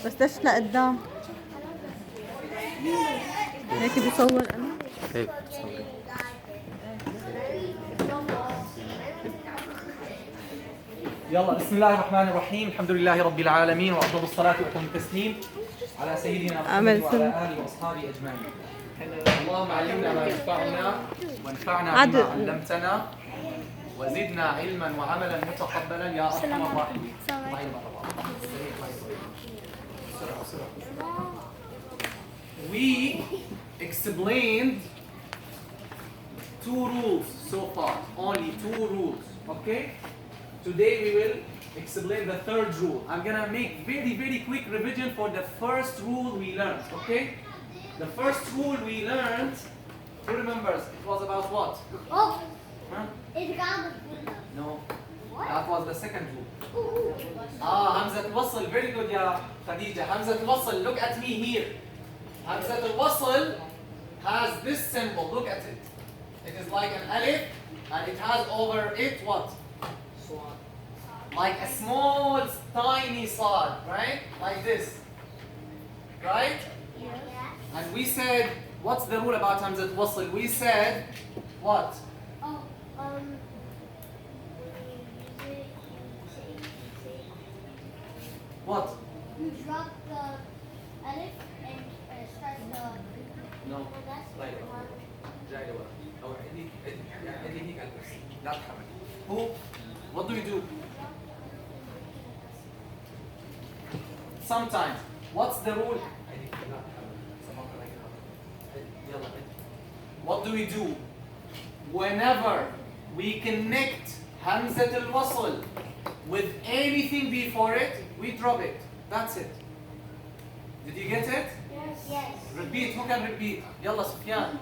بس ليش لقدام؟ هيك بصور انا؟ هيك بتصوري. يلا بسم الله الرحمن الرحيم، الحمد لله رب العالمين، وافضل الصلاه واتم التسليم على سيدنا محمد وعلى اله واصحابه اجمعين. اللهم علمنا ما ينفعنا وانفعنا بما علمتنا وزدنا علما وعملا متقبلا يا ارحم الراحمين. We explained 2 rules so far, only 2 rules, okay? Today we will explain the 3rd rule. I'm gonna make very quick revision for the first rule we learned, okay? The first rule we learned, who remembers? It was about what? Oh, Huh? it's gone. No, that was the 2nd rule. Hamzat al-Wasl, very good ya Khadija. Hamzat al-Wasl, look at me here. Hamzat al-Wasl has this symbol, look at it. It is like an alif and it has over it what? Like a small tiny sad, right? Like this, right? Yeah. And we said, what's the rule about Hamzat al-Wasl? We said, what? Oh, What? you drop the alif and start the. No. That's Like, جاي لورا. أو عندي هيك ألبس. لا تحرك. Who? What do we do? Sometimes. What's the rule? What do we do? Whenever we connect Hamzat al-Wasl with anything before it, we drop it. That's it. Did you get it? Yes. Repeat. Who can repeat? Yalla, Sufyan.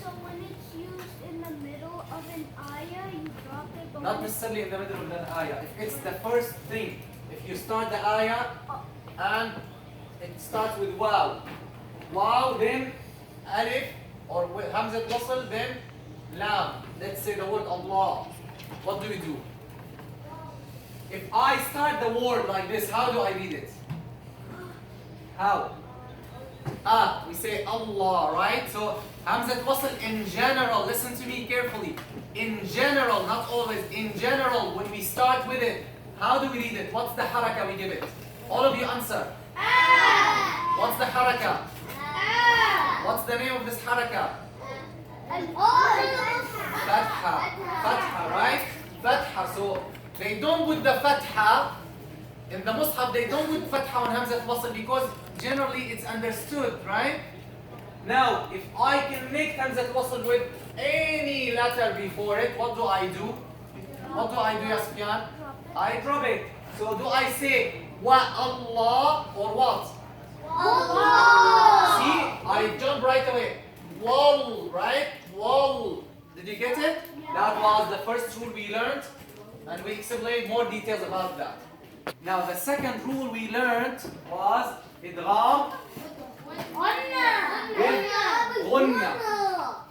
So when it's used in the middle of an ayah, you drop it. But Not when necessarily in the middle of the ayah. If it's the first thing, if you start the ayah and it starts with waw, then alif, or with hamzat wasl, then lam. Let's say the word Allah. What do we do? If I start the word like this, how do I read it? How? We say Allah, right? So hamzat wasl in general, listen to me carefully. In general, not always, in general, when we start with it, how do we read it? What's the haraka we give it? All of you answer. What's the haraka? What's the name of this haraka? Fatha. Fatha, right? Fatha. So they don't put the fatha in the mushaf, they don't put fatha on hamzat wasl because generally it's understood, right? Now, if I connect hamzat wasl with any letter before it, what do I do? What do I do, Yasfiyan? I drop it. So do I say wa Allah or what? Allah. See, I jump right away. Wall, right? Wall. Did you get it? That was the first rule we learned, and we explained more details about that. Now the second rule we learned was idgham with ghunna.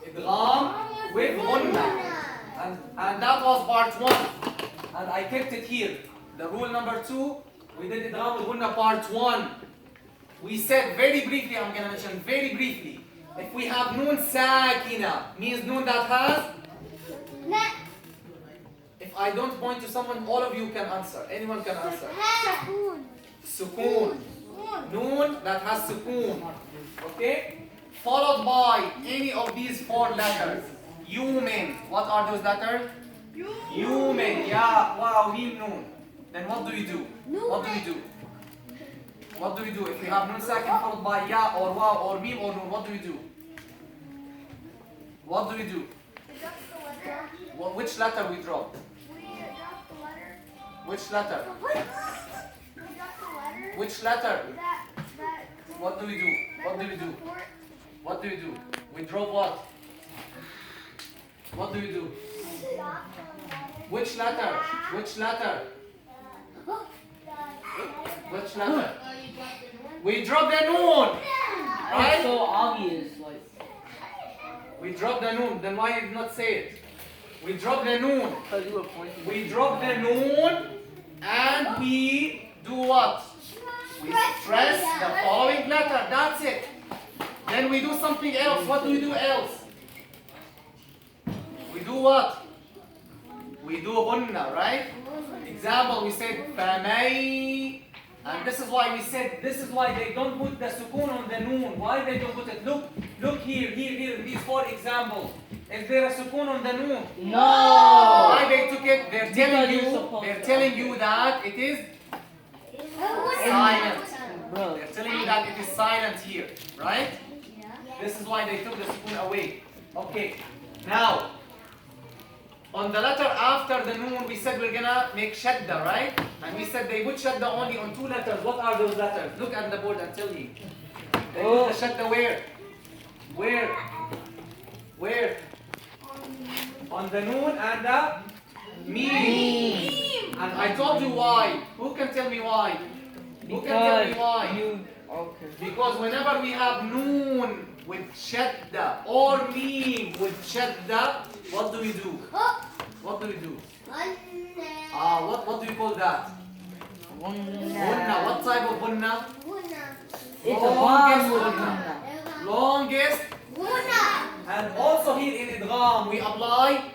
Idgham with ghunna. And that was part 1. And I kept it here. The rule number 2, we did idgham with ghunna part 1. We said very briefly, I'm going to mention very briefly, if we have noon sakina, means noon that has, if I don't point to someone, all of you can answer. Anyone can answer. Sukoon. Noon that has sukoon. Okay? Followed by any of these 4 letters. Yumin. What are those letters? Yumin. Yeah. Wow. Mim noon. Then what do we do? What do we do? What do we do? If we have noon sakin followed by ya or waw or mim or noon, what do we do? What do we do? Well, which letter we drop? Which letter? Which letter? What do we do? What do we do? What do we do? We drop what? What do we do? Which letter? Which letter? Which letter? We drop the noon. Right? It's so obvious, like. We drop the noon. Then why did you not say it? We drop the noon. Because you were pointing. We drop the noon and we do what? We stress the following letter. That's it. Then we do something else. What do we do else? We do what? We do gunna, right? Example, we said famay. And this is why we said, this is why they don't put the sukoon on the noon. Why they don't put it? Look here, in these 4 examples. Is there a sukoon on the noon? No. Why they took it? They're telling you that it is silent. They're telling you that it is silent here, right? This is why they took the sukoon away. Okay. Now, on the letter after the noon, we said we're gonna make shadda, right? And we said they put shadda only on 2 letters. What are those letters? Look at the board and tell me. They put the shadda where? Where? On the noon and the meme. And I told you why. Who can tell me why? Because whenever we have noon with shadda or meme with shadda, what do we do? What do we do? What do you call that? Gunna. What type of gunna? Longest. And also here in idgham we apply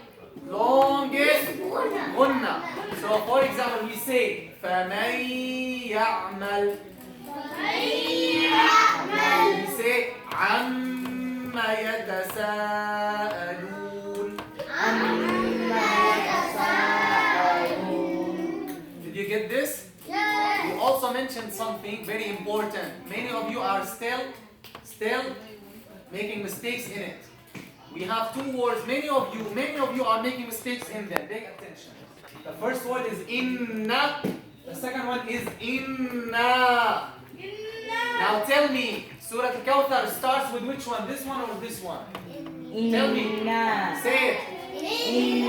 longest gunna. So for example we say فَمَن يَعْمَلْ. We say عَمَّ يَتَسَاءَلُونَ. Did you get this? Yes. You also mentioned something very important. Many of you are still making mistakes in it. We have 2 words. Many of you are making mistakes in them. Pay attention. The first word is inna. The second one is inna. Now tell me, Surah Al-Kawthar starts with which one? This one or this one? Tell me. Say it. See?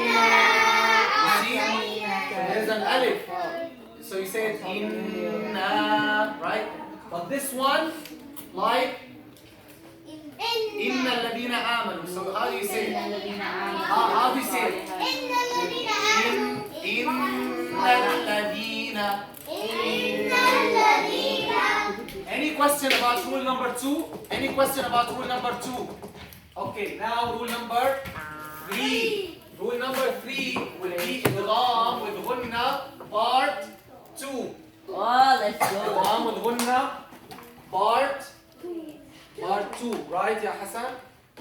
There's an alif. So you say it inna, right? But this one, like Inna alladhina amanu. So how do you say it? How do you say it? Inna alladhina. Any question about rule number 2? Any question about rule number 2? Okay, now rule number 3. Rule number 3 will be idgham with gunna part 2. Oh, let's go. Idgham with gunna part 2, right, ya Hassan?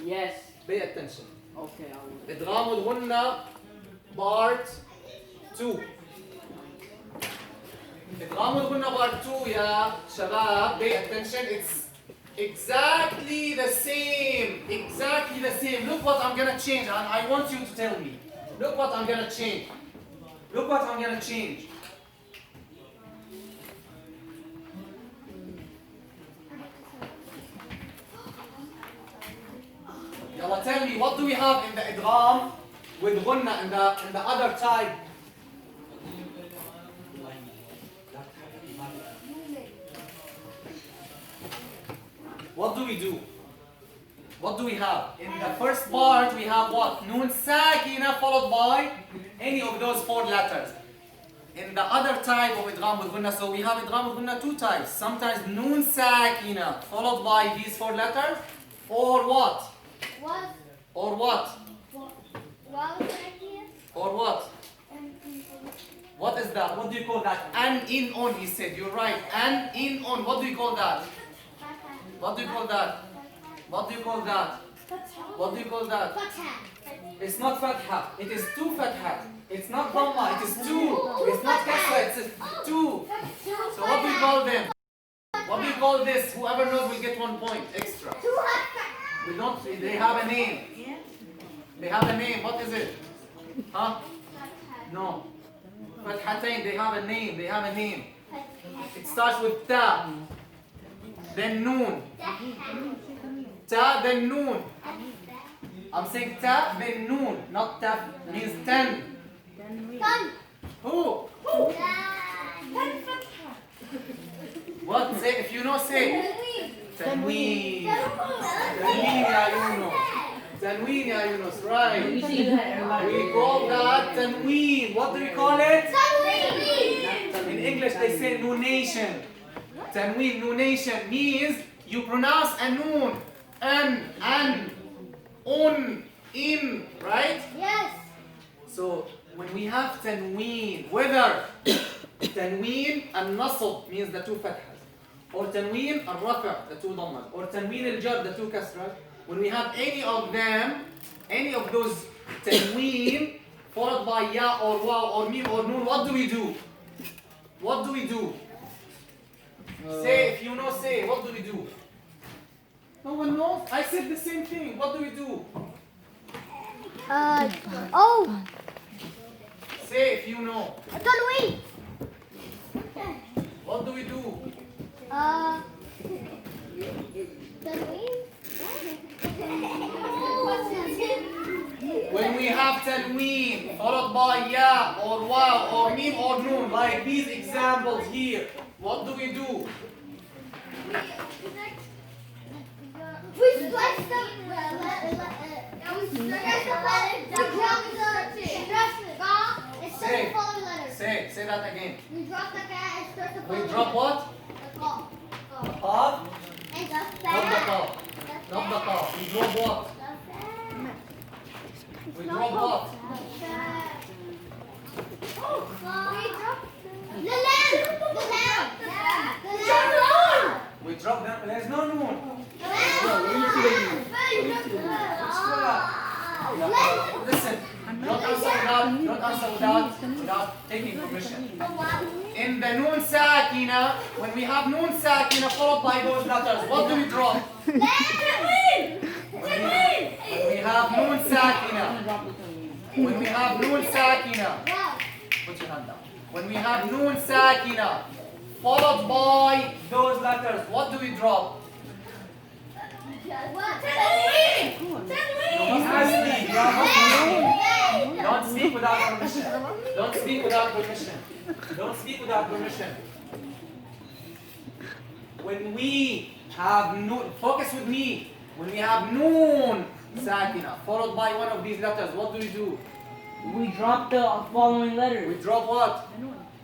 Yes. Pay attention. Okay, I will. Idgham with gunna part 2. Idgham with gunna part 2, ya shabab, pay attention. It's exactly the same. Exactly the same. Look what I'm gonna change, and I want you to tell me. Look what I'm gonna change. Look what I'm gonna change. Yalla, tell me, what do we have in the idgham with gunna in the other type? What do we do? What do we have? In the first part, we have what? Noon sakina followed by any of those 4 letters. In the other type of idgham with gunna, so we have idgham with gunna 2 types. Sometimes noon sakina followed by these 4 letters, or what? Or what? Or what? What is that? What do you call that? An in on, he said. You're right. An in on. What do you call that? What do you call that? What do you call that? What do you call that? It's not fatha. It is 2 fatha. It's not dhamma. It is 2. It's not kasra. It's 2. So what do you call them? What do you call this? Whoever knows will get 1 point extra. We don't. They have a name. They have a name. What is it? Huh? No. Fathatain. They have a name. They have a name. It starts with ta. Then noon. Ta, then noon. I'm saying ta, then noon. Not ta means 10. Who? What? Say, if you know, say. Tanween. Tanween, ya Yunus. Tanween, ya Yunus, right. We call that tanween. What do we call it? In English, they say nunation. Tanween, nunation means you pronounce a noon. An, un, in, right? Yes. So when we have tanween, whether tanween al-nasb means the two fathas, or tanween al-rafa, the two dhammas, or tanween al-jar, the two kasras, when we have any of them, any of those tanween followed by ya or waw or mim or noon, what do we do? What do we do? Say, if you know, say, what do we do? No one knows? I said the same thing. What do we do? Oh, Say if you know. Tanween. What do we do? Tanween. When we have tanween followed by ya or waw or mim or noon, like these examples here, what do we do? We slice them. Say that again. We drop the cat and start the We drop what? The call. The qaf? And the Not the qaf. Not the qaf. We drop what? We drop what? We drop them. There's no noon. Listen. Don't answer without taking permission. In the noon sakina, when we have noon sakina followed by those letters, what do we drop? When we have noon sakina, when we have noon sakina, put your hand down. When we have noon sakina followed by those letters, what do we drop? Don't speak without permission. Don't speak without permission. Don't speak without permission. When we have noon, focus with me. When we have noon sakina followed by one of these letters, what do we do? We drop the following We letter. drop what?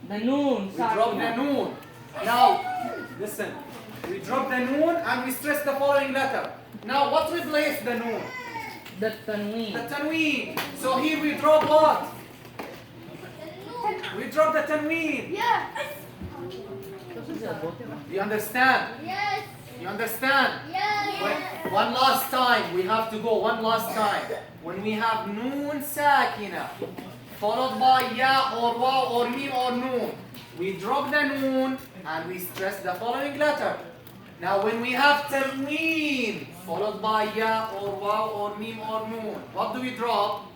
The noon. We drop the noon. Now, listen. We drop the noon and we stress the following letter. Now, what replaced the noon? The tanween. The tanween. So here we drop what? We drop the tanween. Yes. You understand? Yes. You understand? Yes. One last time. We have to go one last time. When we have noon sakina followed by ya or waw or mim or noon, we drop the noon and we stress the following letter. Now when we have tanween followed by ya or waw or mim or noon, what do we drop?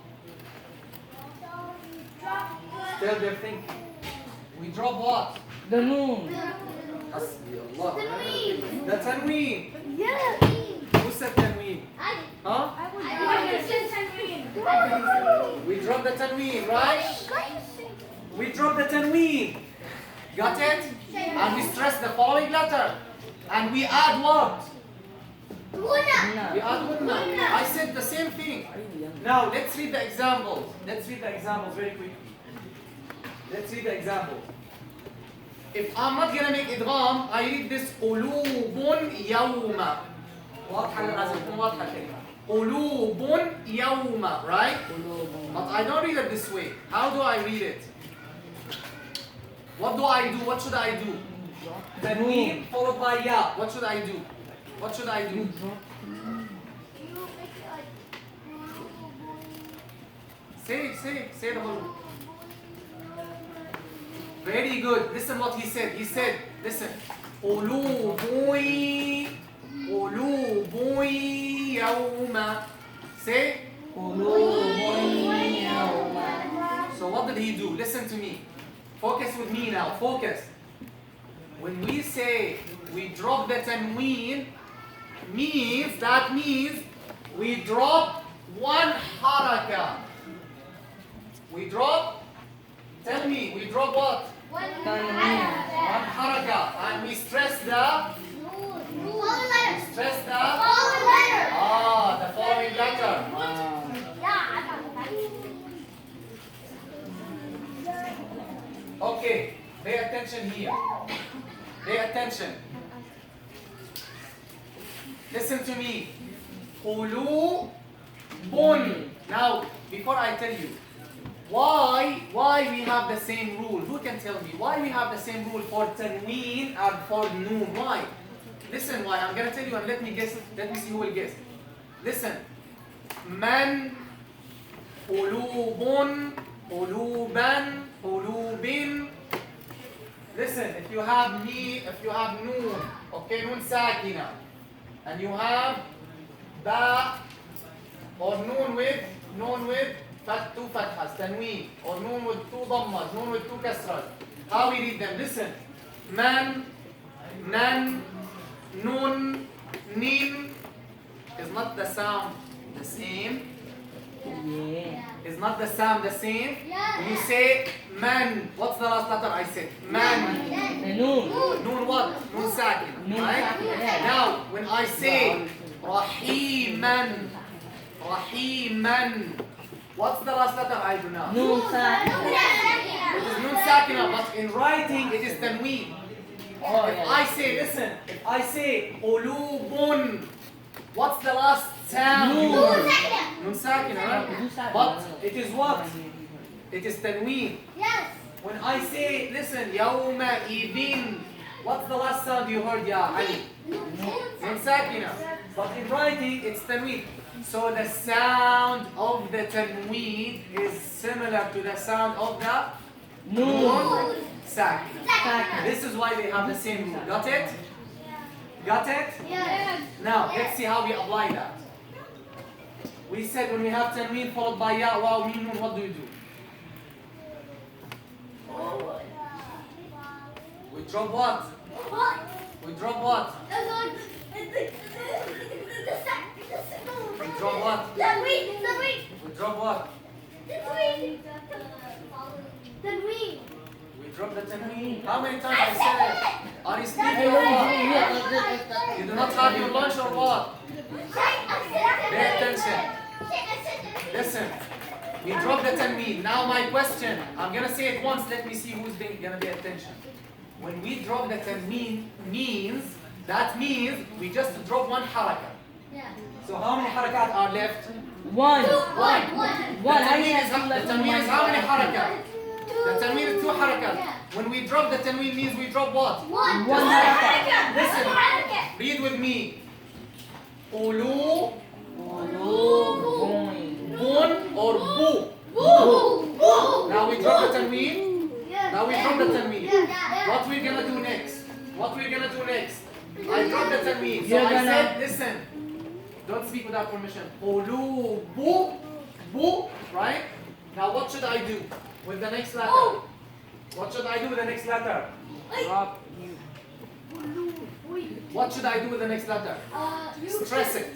Still they're thinking. We drop what? The noon. Hasbi Allah. Tanween. The tanween. Yes. Who said tanween? Huh? We drop the tanween, right? We drop the tanween. Got it? And we stress the following letter. And we add what? We add gunna. I said the same thing. Now let's read the examples. Let's read the examples very quickly. Let's read the examples. If I'm not gonna make idgham, I read this قلوب يوم. واضحة لازم تكون واضحة الكلمة. قلوب يوم, right? But I don't read it this way. How do I read it? What do I do? What should I do? Tanween followed by ya. What should I do? What should I do? Say the whole. Very good. Listen what he said. He said, listen. قلوب يوم. Say. So what did he do? Listen to me. Focus with me now. Focus. When we say we drop the tanween, that means we drop one haraka. We drop, tell me, we drop what? One haraka. And we stress the the following letter. Okay, pay attention here. Pay attention. Listen to me. قلوب. Now, before I tell you, why we have the same rule? Who can tell me why we have the same rule for tanween and for noon? Why? Listen, why? I'm gonna tell you and let me guess. Let me see who will guess. Listen. Man, قلوب, قلوبا, قلوب. Listen, if you have noon, okay, noon sakina, and you have ba or noon with two fathas, tanween, or noon with two dhammas, noon with two kasras. How we read them? Listen. Man, nan, nun, nin. Is not the sound the same? Yeah. Is not the sound the same? Yeah. When you say man, what's the last letter I said? Man. The noon. Noon what? Noon sakin. Noon Right? sakin, yeah. Now, when I say rahiman, rahiman, what's the last letter I do now? Noon sa. It is noon sakina, but in writing it is tanween. Oh, If yeah. I say, listen, if I say ulubun, what's the last sound? Noon. Noon sakina, right? But it is what? It is tanween. Yes. When I say, listen, yawma idin, what's the last sound you heard, ya Ali? Noon sakina. But in writing, it's tanween. So the sound of the tanween is similar to the sound of the Noon. sakina. This is why they have the same rule. Got it? Got it? Yes. Now, let's see how we apply that. We said when we have tanween followed by ya, waw, mim, nun, what do? We drop what? We drop what? We drop what? We drop what? We drop the tanween. How many times I said it? Are you sleeping or what? You do not have your lunch or what? Pay attention. Listen. We drop the tanween. Now my question. I'm gonna say it once. Let me see who's gonna pay attention. When we drop the tanween, that means we just drop one haraka. So how many harakat are left? One. One. One. The tanween is how many harakat? The tanween is two harakat. When we drop the tanween means we drop what? One. Listen. Read with me. Ulu, bun or bu. Now we drop the tanween. Now we drop the tanween. What we're gonna do next? I drop the tanween. So I said, listen. Don't speak without permission. Ulu, bu, right? Now what should I do with the next letter? What should I do with the next letter? Drop you. What should I do with the next letter? Stress it.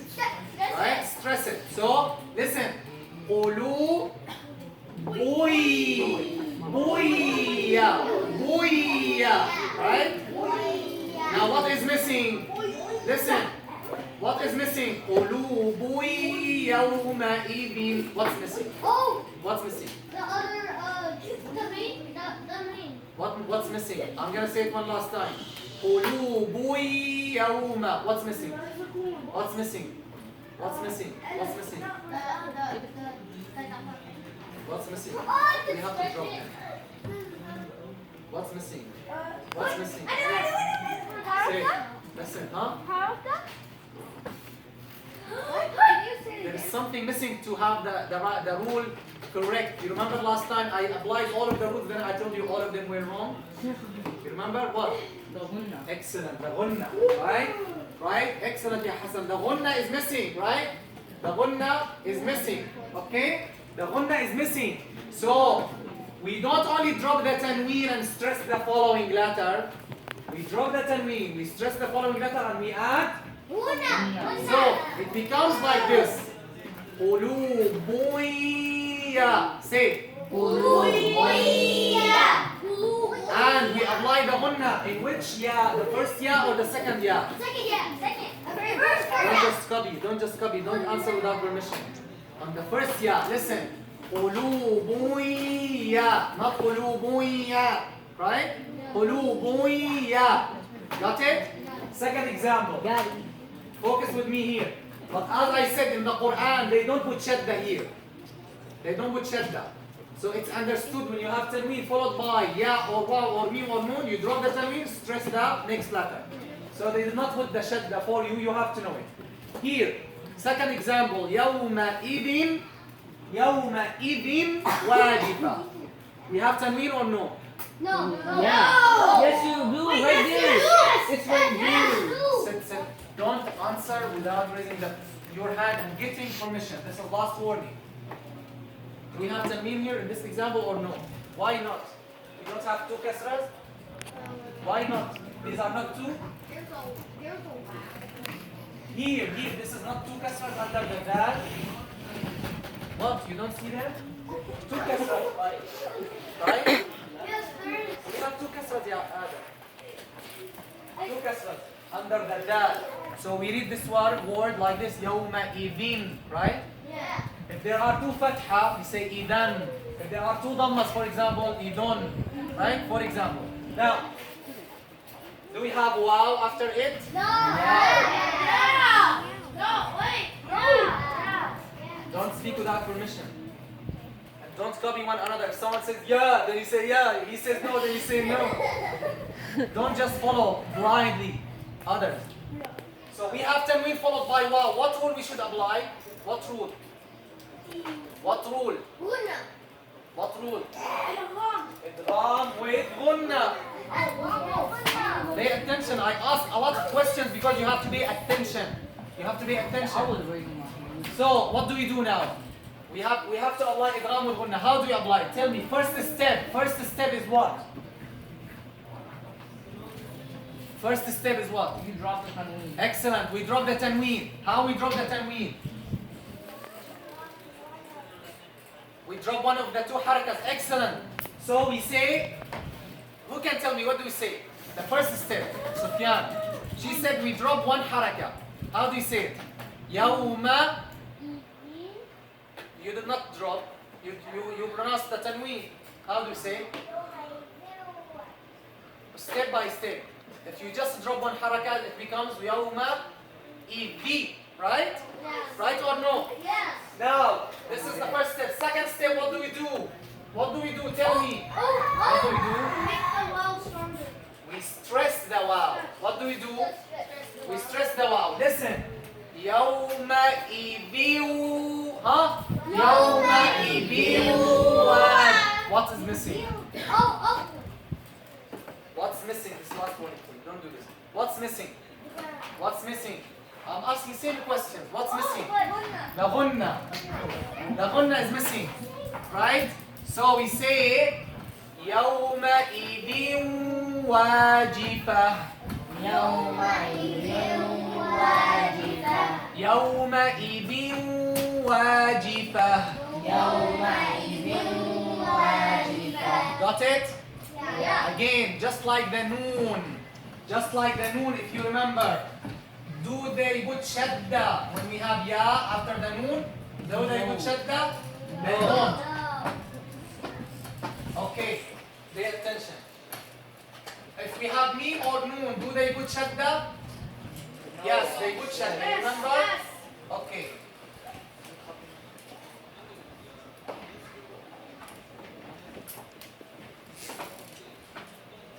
Right? Stress it. So, listen. Ulu, buya. Right? Now what is missing? Listen. What is missing? Ulu, yawma idin. What's missing? What's missing? The other, the main. What's missing? I'm gonna say it one last time. Qulubu yawma. What's missing? What's missing? What's missing? What's missing? What's missing? We have to drop them. What's missing? What's missing? Say it. Listen, huh? There is something missing to have the rule correct. You remember last time I applied all of the rules, then I told you all of them were wrong? You remember what? The gunna. Excellent, the gunna, right? Right? Excellent, ya Hassan. The gunna is missing, right? The gunna is missing, okay? The gunna is missing. So, we don't only drop the tanween and stress the following letter. We drop the tanween, we stress the following letter, and we add. So, it becomes like this. Ulubuya. Say. And we apply the gunna in which ya? The first ya or the second ya? Don't just copy. Don't answer without permission. On the first ya, listen. Ulubuya. Not ulubuya. Right? Ulubuya. Got it? Second example. Got it. Focus with me here. But as I said in the Quran, they don't put shadda here. They don't put shadda. So it's understood when you have tanween followed by ya or waw or mim or noon, you drop the tanween, stress the next letter. So they did not put the shadda for you, you have to know it. Here, second example, يَوْمَئِذٍ وَاجِفَةٌ. We have tanween or no? No. Yeah. Yes, you do. Right there. It's right here. Sit. Don't answer without raising your hand and getting permission. This is last warning. Do we have tanween here in this example or no? Why not? We don't have two kasras? Why not? These are not two? Here, this is not two kasras under the dal. What? You don't see them? Two kasras, right? Yes, there is. We have two kasras, ya Adam. Two kasras under the dal. So we read this word like this, يَوْمَئِذٍ, right? Yeah. If there are two fatha, we say idan. If there are two dhammas, for example, idon, right? For example. Now, do we have waw after it? No. Yeah. No, wait. Yeah. Don't speak without permission. And don't copy one another. If someone says yeah, then you say yeah. He says no, then you say no. Don't just follow blindly others. So we have tanween followed by waw. What rule we should apply? What rule? What rule? Guna. What rule? Idgham. Idgham with gunna. Pay attention. I ask a lot of questions because you have to pay attention. You have to pay I attention. was raising my hand. So what do we do now? We have to apply idgham with gunna. How do you apply it? Tell me. First step is what? First step is what? You dropped the tanween. Excellent. We drop the tanween. How we drop the tanween? We drop one of the two harakas. Excellent. So we say, who can tell me what do we say? The first step, Sufyan. She said we drop one haraka. How do you say it? Yawma. You did not drop. You pronounce the tanween. How do you say? Step by step. If you just drop one haraka, it becomes yawma idhi. Right? Yes. Right or no? Yes. Now, this is the first step. Second step, what do we do? What do we do? Tell me. Oh. What do we do? Make the wow stronger. We stress the wow. What do we do? We stress the wow. Listen. يَوْمَئِذٍ Huh? يَوْمَئِذٍ What is missing? Oh. What's missing? This last one. Don't do this. What's missing? What's missing? I'm asking same questions. What's missing? The ghunna. The ghunna is missing. Right? So we say يَوْمَئِذٍ وَاجِفَةٌ يومئذ واجفة. يَوْمَئِذٍ وَاجِفَةٌ يومئذ واجفة. Got it? Yeah. Again, just like the noon. Just like the noon, if you remember. Do they put shadda when we have ya after the noon? Do they put shadda? They don't. Okay, pay attention. If we have mim or noon, do they put shadda? Yes, they put shadda. Remember? Okay.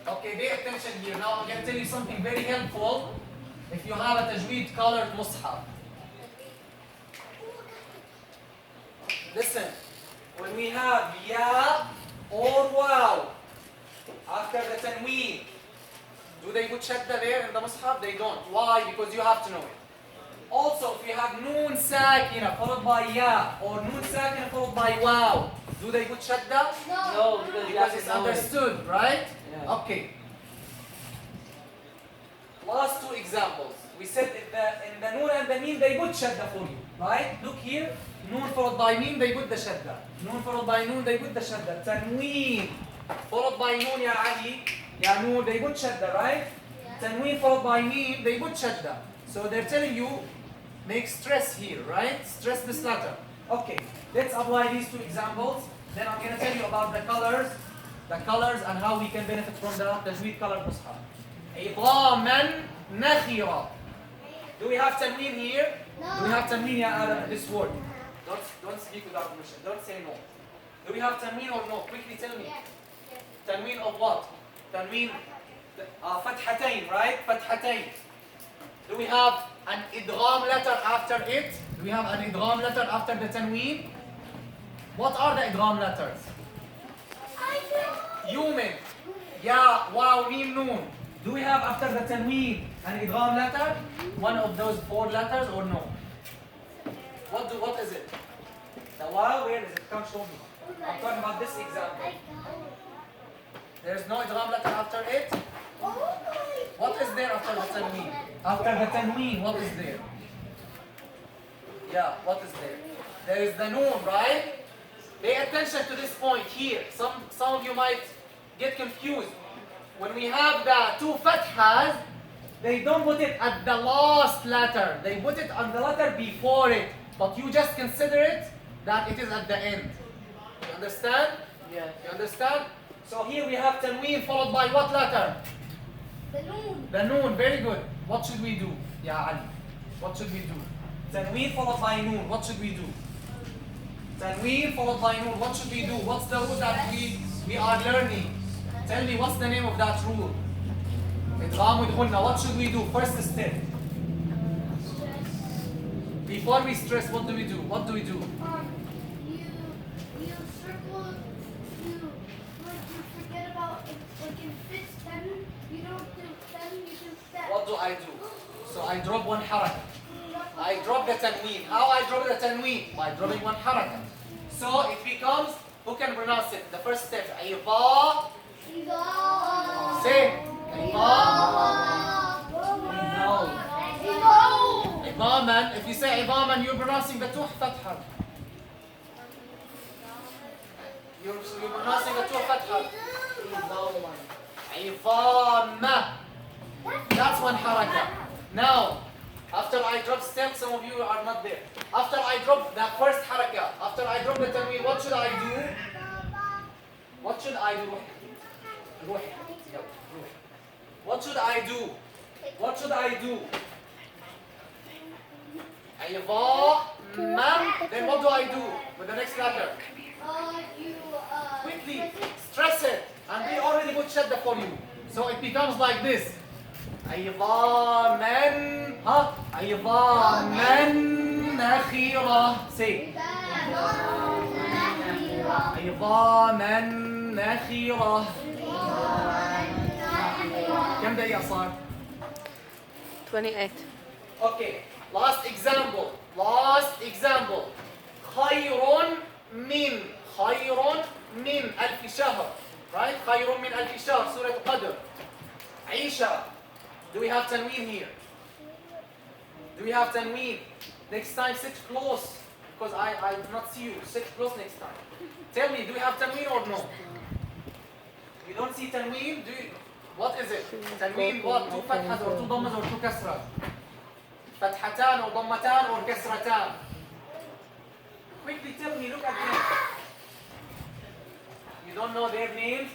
Okay, pay attention here. Now I'm going to tell you something very helpful. If you have a Tajweed colored mushaf. Listen, when we have ya or waw after the tanween, do they put shadda there in the mushaf? They don't. Why? Because you have to know it. Also, if you have noon sakina followed by ya or noon sakina followed by waw, do they put shadda? No, because you have Because it's to know it. understood, right? Yeah. Okay. Last two examples. We said in the noon and the mim they put shadda for you, right? Look here. Noon followed by mim they put the shadda. Noon followed by noon they put the shadda. Tanween followed by noon ya Ali. Ya noon they put shadda, right? Tanween followed by mim they put shadda. So they're telling you make stress here, right? Stress this letter. Okay. Let's apply these two examples. Then I'm gonna tell you about the colors and how we can benefit from the Tajweed color mushaf. عظاما نخرة. Do we have tanween here? No. Do we have tanween here? This word. Don't speak without permission. Don't say no. Do we have tanween or no? Quickly tell me. Yes. Yes. Tanween of what? Tanween فتحتين, right? فتحتين. Do we have an idgham letter after it? Do we have an idgham letter after the tanween? What are the idgham letters? I know. Yumin, ya, waw, mim, noon. Do we have after the tanween an idgham letter? One of those 4 letters or no? What is it? The waw, where is it? Come show me. I'm talking about this example. There's no idgham letter after it? What is there after the tanween? After the tanween, what is there? Yeah, what is there? There is the noon, right? Pay attention to this point here. Some of you might get confused. When we have the 2 fathas, they don't put it at the last letter. They put it on the letter before it. But you just consider it that it is at the end. You understand? Yes. You understand? So here we have tanween followed by what letter? The noon. The noon, very good. What should we do? Ya Ali. What should we do? Tanween followed by noon. What should we do? Tanween followed by noon. What should we do? What's the rule that we are learning? Tell me, what's the name of that rule? Idgham with ghunna. What should we do? First step. Before we stress, what do we do? What do we do? You circle. You forget about like in fifth seven. You don't do seven. You do step. What do I do? So I drop 1 haraka. I drop the tanween. How I drop the tanween? By dropping 1 haraka. So it becomes, who can pronounce it? The first step. Iva. Say. Iva. Ivaman. If you say Ivaman, you're pronouncing the 2 fatha. You're pronouncing the 2 fatha. Ivama. That's 1 haraka. Now, after I drop step, some of you are not there. After I drop the first haraka, after I drop the tanween, what should I do? What should I do? What should I do? What should I do? Then what do I do with the next letter? Quickly, stress it. And we already put shadda for you. So it becomes like this. عظاما عظاما نخرة. Say. عظاما نخرة. كم دقيقة صار؟ 28. Okay. Last example. خير من ألف شهر. Right? خير من ألف شهر. سورة القدر. عيشة. Do we have tanween here? Do we have tanween? Next time sit close because I do not see you. Sit close next time. Tell me, do we have tanween or no? You don't see tanween? What is it? Tanween what? 2 fathas or 2 dhammas or 2 kasras? Fathatan or dhammatan or kasratan? Quickly tell me, look at them. You don't know their names?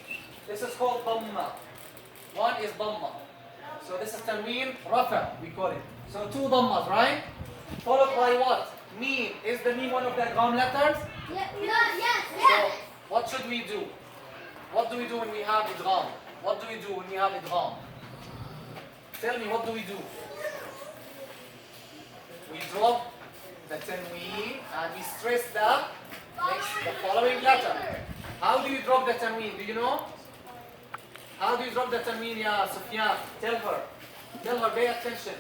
This is called dhamma. One is dhamma. So this is tanween rafa, we call it. So 2 dhammas, right? Followed by what? Meen. Is the meen one of the idgham letters? Yes. So what should we do? What do we do when we have idgham? What do we do when we have idgham? Tell me, what do we do? We drop the tanween and we stress the following letter. How do you drop the tanween? Do you know? How do you drop the tanween, ya Sufyan? Tell her. Tell her, pay attention.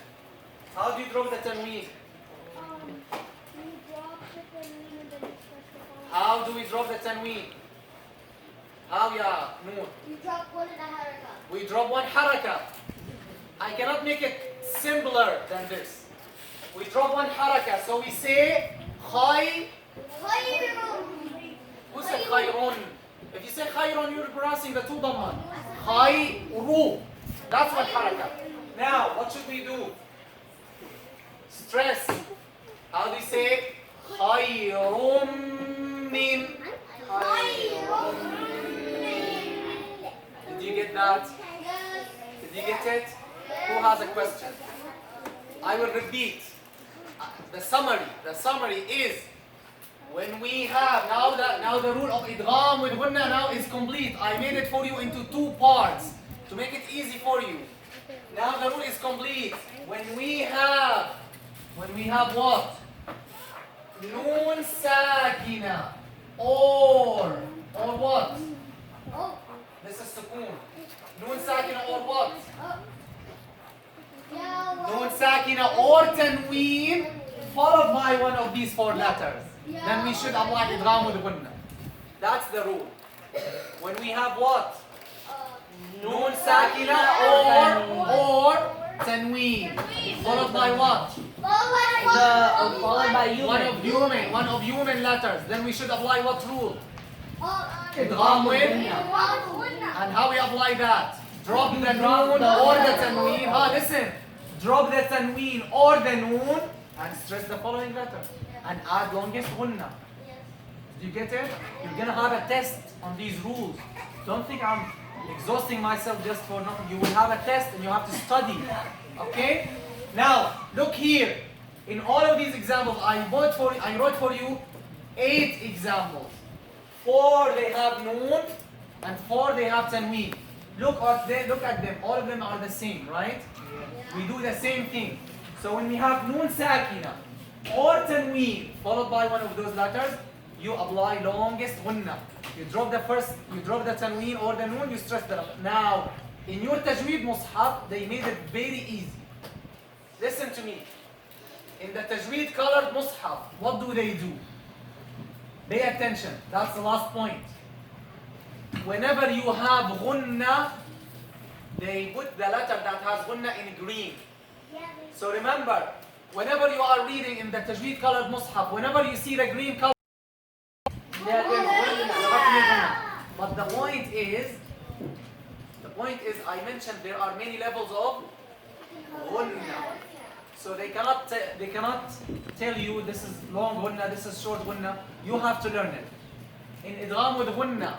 How do you drop the tanween? How do we drop the tanween? How, ya Noor? You drop 1 in a haraka. We drop 1 haraka. I cannot make it simpler than this. We drop 1 haraka. So we say khay. Who said khayrun? If you say khayrun, you're pronouncing the 2 dhamma. Khayru. That's 1 haraka. Now, what should we do? Stress. How do you say? Khayrun min. Did you get that? Did you get it? Who has a question? I will repeat. The summary is when we have now the rule of idgham with gunna now is complete. I made it for you into two parts to make it easy for you. Now the rule is complete. When we have what? Noon sakina or what? Oh. This is sukoon. Noon sakina or what? Noon sakina or tanween followed by one of these four letters. Then we should apply idgham with gunna. That's the rule. When we have what? Noon sakina or tanween followed by what? Followed by human. One of human letters. Then we should apply what rule? Idgham with. And how we apply that? Drop the noon or the tanween. Listen. Drop the tanween or the noon and stress the following letter. And add longest gunna. Do you get it? You're gonna have a test on these rules. Don't think I'm exhausting myself just for nothing. You will have a test and you have to study. Okay? Now, look here. In all of these examples, I wrote for you 8 examples. 4 they have noon and 4 they have tanween. Look at them. All of them are the same, right? We do the same thing. So when we have noon sakina or tanween followed by one of those letters, you apply longest gunna. You drop the tanween or the noon, you stress the letter. Now, in your Tajweed mushaf, they made it very easy. Listen to me. In the Tajweed colored mushaf, what do they do? Pay attention. That's the last point. Whenever you have gunna, they put the letter that has gunna in green. So remember, whenever you are reading in the Tajweed colored mushaf, whenever you see the green color, there is gunna. But the point is, I mentioned there are many levels of gunna. So they cannot tell you this is long gunna, this is short gunna. You have to learn it. In idgham with gunna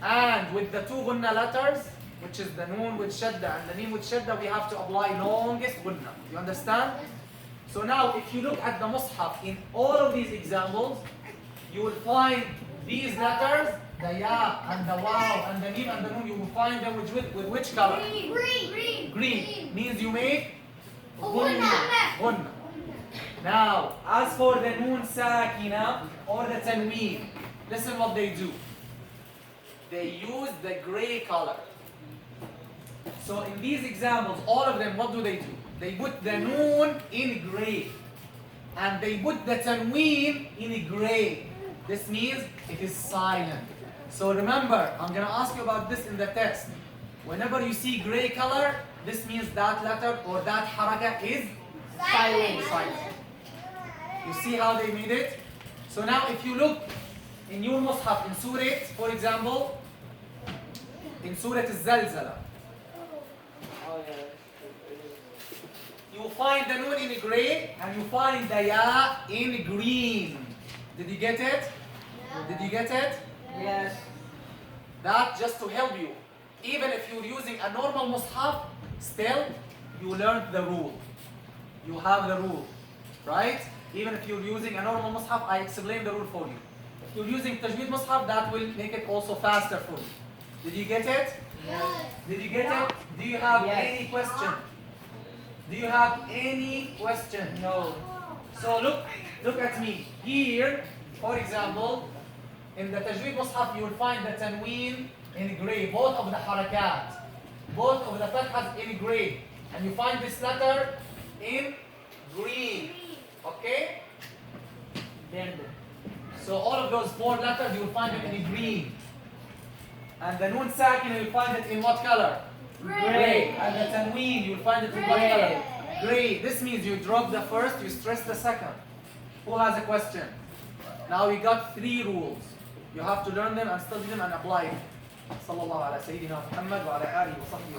and with the 2 gunna letters, which is the noon with shadda and the mim with shadda, we have to apply longest gunna. You understand? So now if you look at the mushaf, in all of these examples, you will find these letters, the ya and the waw and the mim and the noon, you will find them with which color? Green. Means you make gunna. Now, as for the noon sakina or the tanween, listen what they do. They use the gray color. So in these examples, all of them, what do? They put the noon in gray. And they put the tanween in gray. This means it is silent. So remember, I'm going to ask you about this in the test. Whenever you see gray color, this means that letter or that haraka is silent. You see how they made it? So now if you look in your mushaf, in Surah, for example, in Surah Al-Zalzala, you find the noon in gray and you find the ya in green. Did you get it? Did you get it? Yes. That just to help you. Even if you're using a normal mushaf, still you learned the rule. You have the rule, right? Even if you're using a normal mushaf, I explained the rule for you. If you're using Tajweed mushaf, that will make it also faster for you. Did you get it? Yes. Did you get it? Do you have Yes. any question? Do you have any question? No. So look at me. Here, for example, in the Tajweed mushaf, you will find the tanween in gray, both of the harakat, both of the fathas in gray, and you find this letter in green. Okay? So all of those 4 letters, you will find them in green. And the noon sakin, you will find it in what color? Gray. And the tanween, you will find it in what color? Gray. This means you drop the first, you stress the second. Who has a question? Now we got 3 rules. You have to learn them and study them and apply it. صلى الله على سيدنا محمد وعلى آله وصحبه